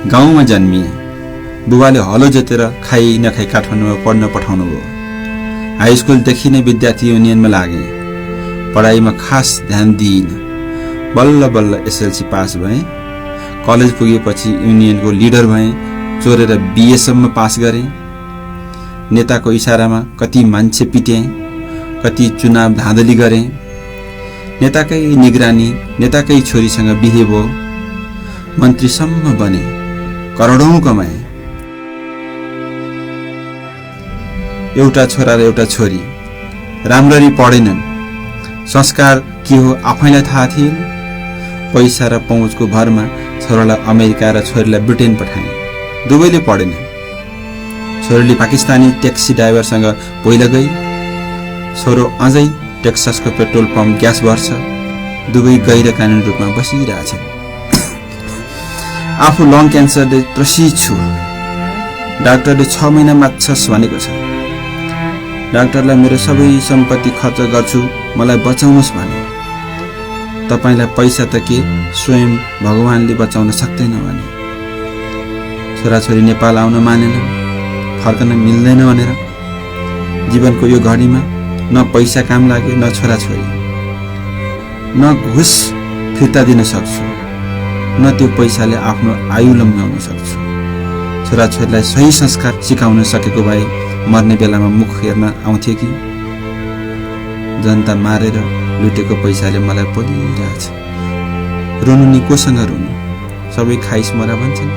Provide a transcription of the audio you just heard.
गाउँमा जन्मिए। बुबाले हलो जोतेर खाइ नखाई काठमाडौँमा पढ्न पठाउनु भयो। हाई स्कुलदेखि नै विद्यार्थी युनियनमा लागे। पढाइमा खास ध्यान दिइन। बल्ल बल्ल एसएलसी पास भए। कलेज पुगेपछि युनियनको लिडर भए। चोरेर बीएसम्म पास गरे। नेताको इशारामा कति मान्छे पिटे, कति चुनाव धाँधली गरे। नेताकै निगरानी, नेताकै छोरीसँग बिहे भयो। मन्त्रीसम्म बने, करोडौं कमाए। एउटा छोरा र एउटा छोरी राम्ररी पढेनन्। संस्कार के हो आफैलाई थाहा थिएन। पैसा र पहुँचको भरमा छोरालाई अमेरिका र छोरीलाई ब्रिटेन पठाए। दुवैले पढेनन्। छोरीले पाकिस्तानी ट्याक्सी ड्राइभरसँग पहिला गई। छोरो अझै टेक्सासको पेट्रोल पम्प ग्यास भर्छ। दुवै गैर कानुनी रूपमा बसिरहेछन्। आफू लङ क्यान्सरले त्रसित छु। डाक्टरले 6 महिना मात्छस् भनेको छ। डाक्टरलाई मेरो सबै सम्पत्ति खर्च गर्छु, मलाई बचाउनुहोस् भने। तपाईलाई पैसा त के, स्वयं भगवानले बचाउन सक्दैन भने। छोराछोरी नेपाल आउन मानेनन्, फर्कन मिल्दैन भनेर। जीवनको यो घडीमा न पैसा काम लाग्यो, न छोराछोरी। न घुस फिर्ता दिन सक्छु, न त्यो पैसाले आफ्नो आयु लम्ब्याउन सक्छु। छोराछोरीलाई सही संस्कार सिकाउन सकेको भए मर्ने बेलामा मुख हेर्न आउँथे कि। जनता मारेर लुटेको पैसाले मलाई पोलिरहेछ। रुनु नि कोसँग रुनु, सबै खाइस मरा भन्छन्।